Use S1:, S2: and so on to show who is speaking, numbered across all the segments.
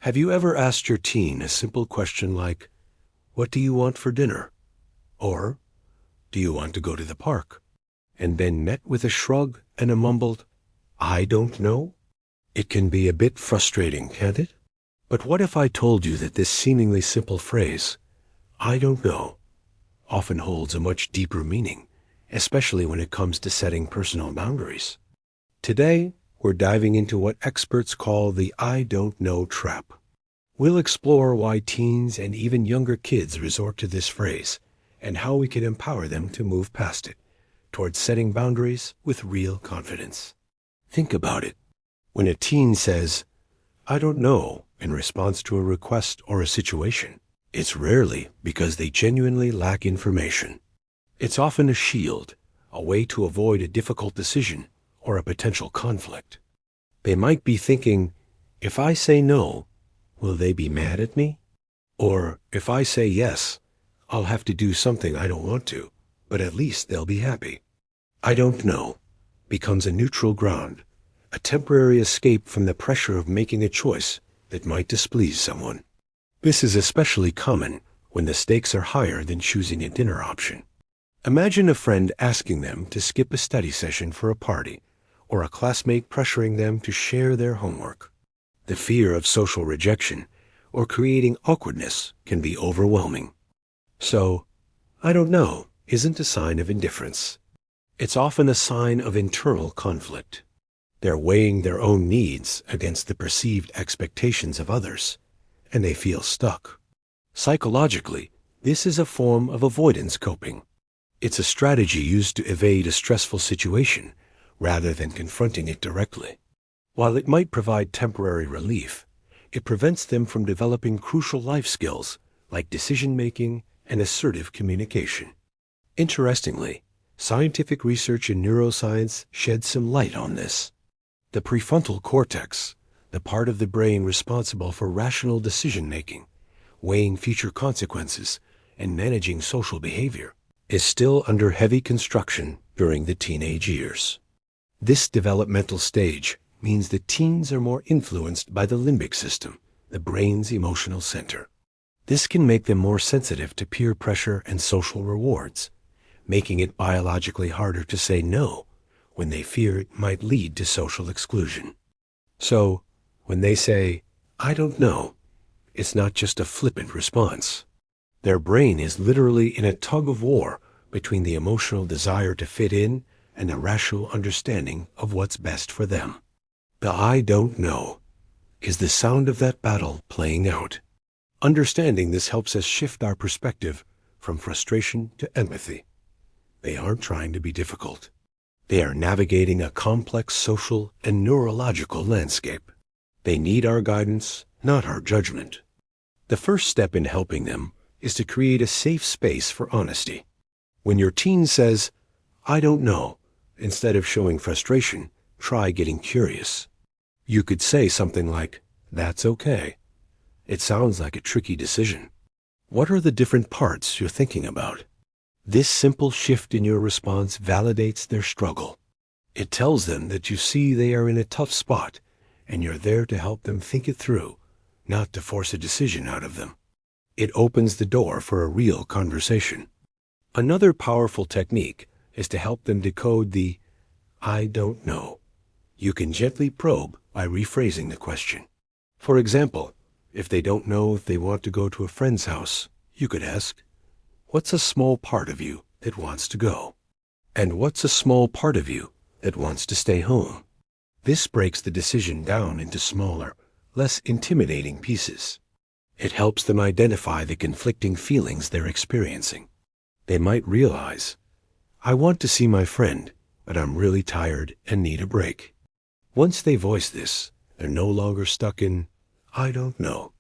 S1: Have you ever asked your teen a simple question like, "What do you want for dinner?" Or, "Do you want to go to the park?" And then met with a shrug and a mumbled, "I don't know"? It can be a bit frustrating, can't it? But what if I told you that this seemingly simple phrase, "I don't know," often holds a much deeper meaning, especially when it comes to setting personal boundaries? Today, we're diving into what experts call the "I don't know" trap. We'll explore why teens and even younger kids resort to this phrase and how we can empower them to move past it towards setting boundaries with real confidence. Think about it. When a teen says, "I don't know," in response to a request or a situation, it's rarely because they genuinely lack information. It's often a shield, a way to avoid a difficult decision or a potential conflict. They might be thinking, "If I say no, will they be mad at me?" Or, "If I say yes, I'll have to do something I don't want to, but at least they'll be happy." "I don't know" becomes a neutral ground, a temporary escape from the pressure of making a choice that might displease someone. This is especially common when the stakes are higher than choosing a dinner option. Imagine a friend asking them to skip a study session for a party, or a classmate pressuring them to share their homework. The fear of social rejection or creating awkwardness can be overwhelming. So, "I don't know" isn't a sign of indifference. It's often a sign of internal conflict. They're weighing their own needs against the perceived expectations of others, and they feel stuck. Psychologically, this is a form of avoidance coping. It's a strategy used to evade a stressful situation rather than confronting it directly. While it might provide temporary relief, it prevents them from developing crucial life skills like decision-making and assertive communication. Interestingly, scientific research in neuroscience sheds some light on this. The prefrontal cortex, the part of the brain responsible for rational decision-making, weighing future consequences, and managing social behavior, is still under heavy construction during the teenage years. This developmental stage means that teens are more influenced by the limbic system, the brain's emotional center. This can make them more sensitive to peer pressure and social rewards, making it biologically harder to say no when they fear it might lead to social exclusion. So, when they say, "I don't know," it's not just a flippant response. Their brain is literally in a tug-of-war between the emotional desire to fit in and a rational understanding of what's best for them. The "I don't know" is the sound of that battle playing out. Understanding this helps us shift our perspective from frustration to empathy. They aren't trying to be difficult. They are navigating a complex social and neurological landscape. They need our guidance, not our judgment. The first step in helping them is to create a safe space for honesty. When your teen says, "I don't know," instead of showing frustration, try getting curious. You could say something like, "That's okay. It sounds like a tricky decision. What are the different parts you're thinking about?" This simple shift in your response validates their struggle. It tells them that you see they are in a tough spot and you're there to help them think it through, not to force a decision out of them. It opens the door for a real conversation. Another powerful technique is to help them decode the "I don't know." You can gently probe by rephrasing the question. For example, if they don't know if they want to go to a friend's house, you could ask, "What's a small part of you that wants to go? And what's a small part of you that wants to stay home?" This breaks the decision down into smaller, less intimidating pieces. It helps them identify the conflicting feelings they're experiencing. They might realize, "I want to see my friend, but I'm really tired and need a break." Once they voice this, they're no longer stuck in, "I don't know."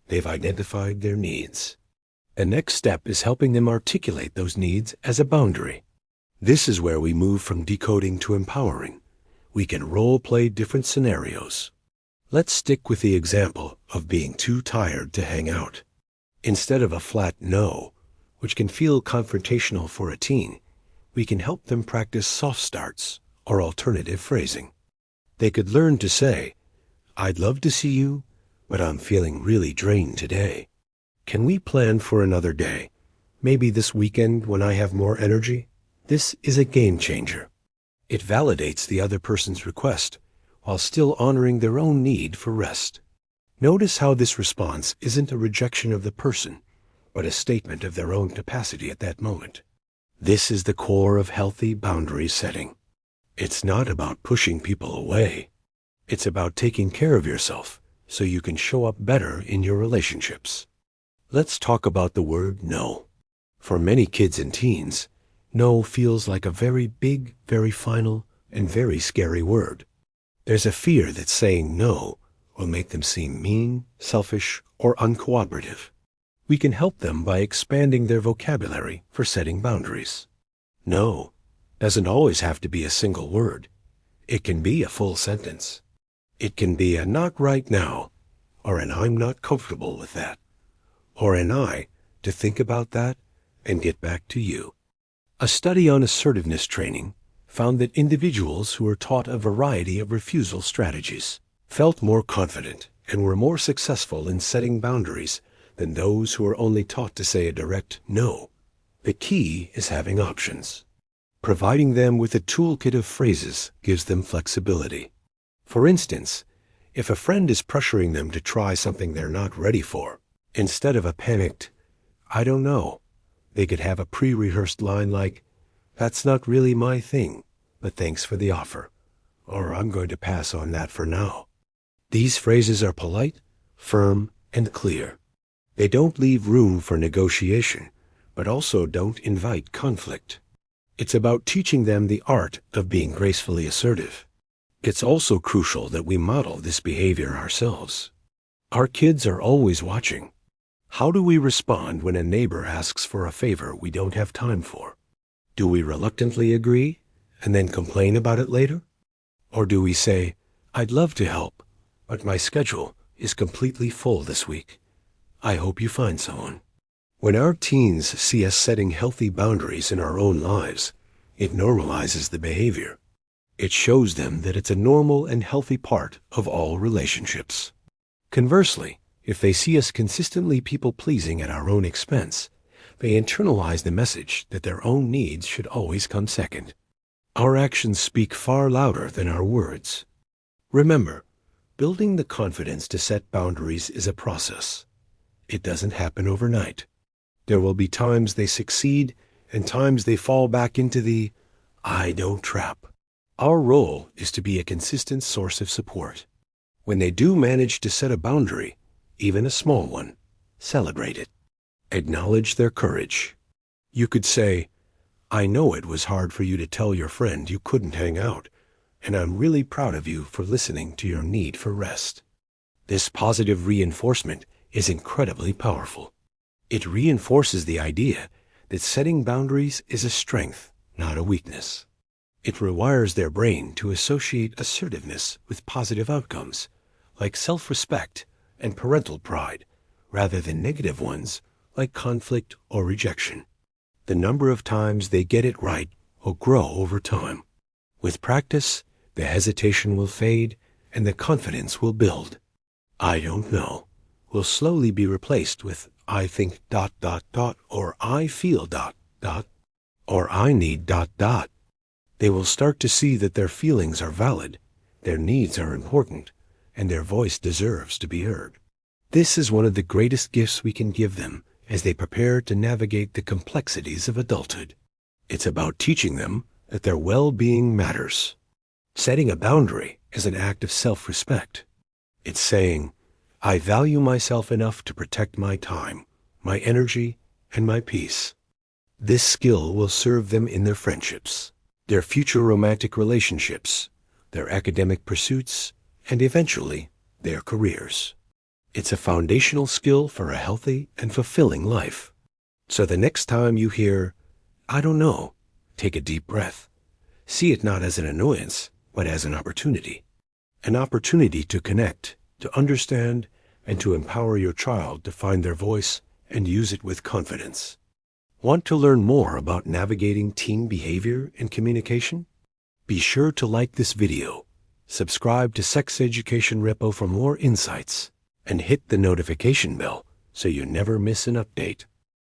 S1: They've identified their needs. The next step is helping them articulate those needs as a boundary. This is where we move from decoding to empowering. We can role-play different scenarios. Let's stick with the example of being too tired to hang out. Instead of a flat no, which can feel confrontational for a teen, we can help them practice soft starts or alternative phrasing. They could learn to say, "I'd love to see you, but I'm feeling really drained today. Can we plan for another day? Maybe this weekend when I have more energy? This is a game changer. It validates the other person's request while still honoring their own need for rest. Notice how this response isn't a rejection of the person, but a statement of their own capacity at that moment. This is the core of healthy boundary setting. It's not about pushing people away. It's about taking care of yourself so you can show up better in your relationships. Let's talk about the word no. For many kids and teens, no feels like a very big, very final, and very scary word. There's a fear that saying no will make them seem mean, selfish, or uncooperative. We can help them by expanding their vocabulary for setting boundaries. No doesn't always have to be a single word. It can be a full sentence. It can be a not right now, or an I'm not comfortable with that, or an I to think about that and get back to you. A study on assertiveness training found that individuals who were taught a variety of refusal strategies felt more confident and were more successful in setting boundaries than those who were only taught to say a direct no. The key is having options. Providing them with a toolkit of phrases gives them flexibility. For instance, if a friend is pressuring them to try something they're not ready for, instead of a panicked, I don't know, they could have a pre-rehearsed line like, that's not really my thing, but thanks for the offer, or I'm going to pass on that for now. These phrases are polite, firm, and clear. They don't leave room for negotiation, but also don't invite conflict. It's about teaching them the art of being gracefully assertive. It's also crucial that we model this behavior ourselves. Our kids are always watching. How do we respond when a neighbor asks for a favor we don't have time for? Do we reluctantly agree and then complain about it later? Or do we say, I'd love to help, but my schedule is completely full this week. I hope you find someone. When our teens see us setting healthy boundaries in our own lives, it normalizes the behavior. It shows them that it's a normal and healthy part of all relationships. Conversely, if they see us consistently people-pleasing at our own expense, they internalize the message that their own needs should always come second. Our actions speak far louder than our words. Remember, building the confidence to set boundaries is a process. It doesn't happen overnight. There will be times they succeed and times they fall back into the I don't trap. Our role is to be a consistent source of support. When they do manage to set a boundary, even a small one, celebrate it. Acknowledge their courage. You could say, I know it was hard for you to tell your friend you couldn't hang out, and I'm really proud of you for listening to your need for rest. This positive reinforcement is incredibly powerful. It reinforces the idea that setting boundaries is a strength, not a weakness. It rewires their brain to associate assertiveness with positive outcomes, like self-respect and parental pride, rather than negative ones like conflict or rejection. The number of times they get it right will grow over time. With practice, the hesitation will fade and the confidence will build. I don't know will slowly be replaced with I think ... or I feel ... or I need ... They will start to see that their feelings are valid, their needs are important, and their voice deserves to be heard. This is one of the greatest gifts we can give them as they prepare to navigate the complexities of adulthood. It's about teaching them that their well-being matters. Setting a boundary is an act of self-respect. It's saying, I value myself enough to protect my time, my energy, and my peace. This skill will serve them in their friendships, their future romantic relationships, their academic pursuits, and eventually, their careers. It's a foundational skill for a healthy and fulfilling life. So the next time you hear, I don't know, take a deep breath. See it not as an annoyance, but as an opportunity. An opportunity to connect, to understand, and to empower your child to find their voice and use it with confidence. Want to learn more about navigating teen behavior and communication? Be sure to like this video, subscribe to Sex Education Repo for more insights, and hit the notification bell so you never miss an update.